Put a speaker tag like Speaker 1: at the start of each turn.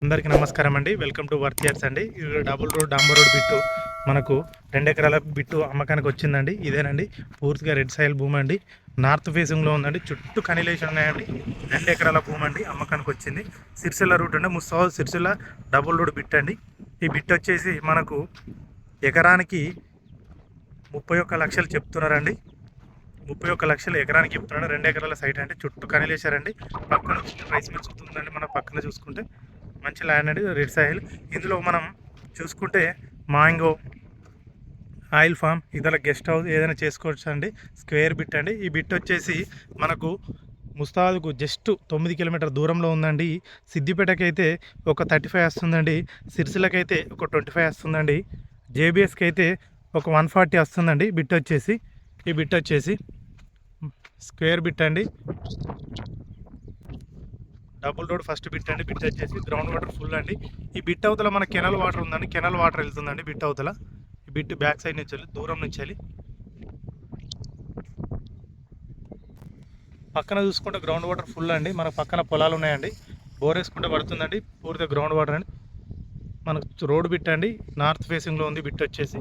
Speaker 1: అందరికీ నమస్కారం అండి. వెల్కమ్ టు వర్తియర్స్ అండి. ఇది డబుల్ రోడ్ డాంబర్ రోడ్ బిట్టు మనకు 2 ఎకరాల బిట్టు అమ్మకానికి వచ్చిందండి. ఇదేనండి పూర్తిగా రెడ్ సాయిల్ భూమి అండి. నార్త్ ఫేసింగ్లో ఉందండి. చుట్టూ కనిలేషన్ ఉన్నాయండి. 2 ఎకరాల భూమి అండి అమ్మకానికి వచ్చింది. సిరిసిల్ల రూట్ అండి. Mustabad Sircilla double road bit అండి. ఈ బిట్ వచ్చేసి మనకు ఎకరానికి 31 లక్షలు చెప్తున్నారండి. 31 లక్షలు ఎకరానికి చెప్తున్నాడు. 2 ఎకరాల సైట్ అంటే చుట్టూ కనిలేశారండి. పక్కన రైస్ మిల్స్ ఉందండి. మన పక్కన చూసుకుంటే మంచి ల్యాండ్ అండి, రెడ్ సాయిల్. ఇందులో మనం చూసుకుంటే మ్యాంగో, ఆయిల్ ఫామ్, ఇతర గెస్ట్ హౌస్ ఏదైనా చేసుకోవచ్చు అండి. స్క్వేర్ బిట్ అండి. ఈ బిట్ వచ్చేసి మనకు ముస్తాబాద్కు జస్ట్ 9 కిలోమీటర్ దూరంలో ఉందండి. సిద్దిపేటకి అయితే ఒక 35 వస్తుందండి. సిరిసిల్లకైతే ఒక 25 వస్తుందండి. జేబీఎస్కి అయితే ఒక 140 వస్తుందండి. బిట్ వచ్చేసి ఈ బిట్ వచ్చేసి స్క్వేర్ బిట్ అండి. డబుల్ రోడ్ ఫస్ట్ బిట్ అండి. బిట్ వచ్చేసి గ్రౌండ్ వాటర్ ఫుల్ అండి. ఈ బిట్ అవతల మన కెనల్ వాటర్ ఉందండి. కెనల్ వాటర్ వెళ్తుందండి బిట్ అవతల. ఈ బిట్ బ్యాక్ సైడ్ నుంచి వెళ్ళి దూరం నుంచి వెళ్ళి పక్కన చూసుకుంటే గ్రౌండ్ వాటర్ ఫుల్ అండి. మన పక్కన పొలాలు ఉన్నాయండి. బోర్ వేసుకుంటే పడుతుందండి. పూర్తిగా గ్రౌండ్ వాటర్ అండి. మనకు రోడ్ బిట్ అండి. నార్త్ ఫేసింగ్లో ఉంది బిట్ వచ్చేసి.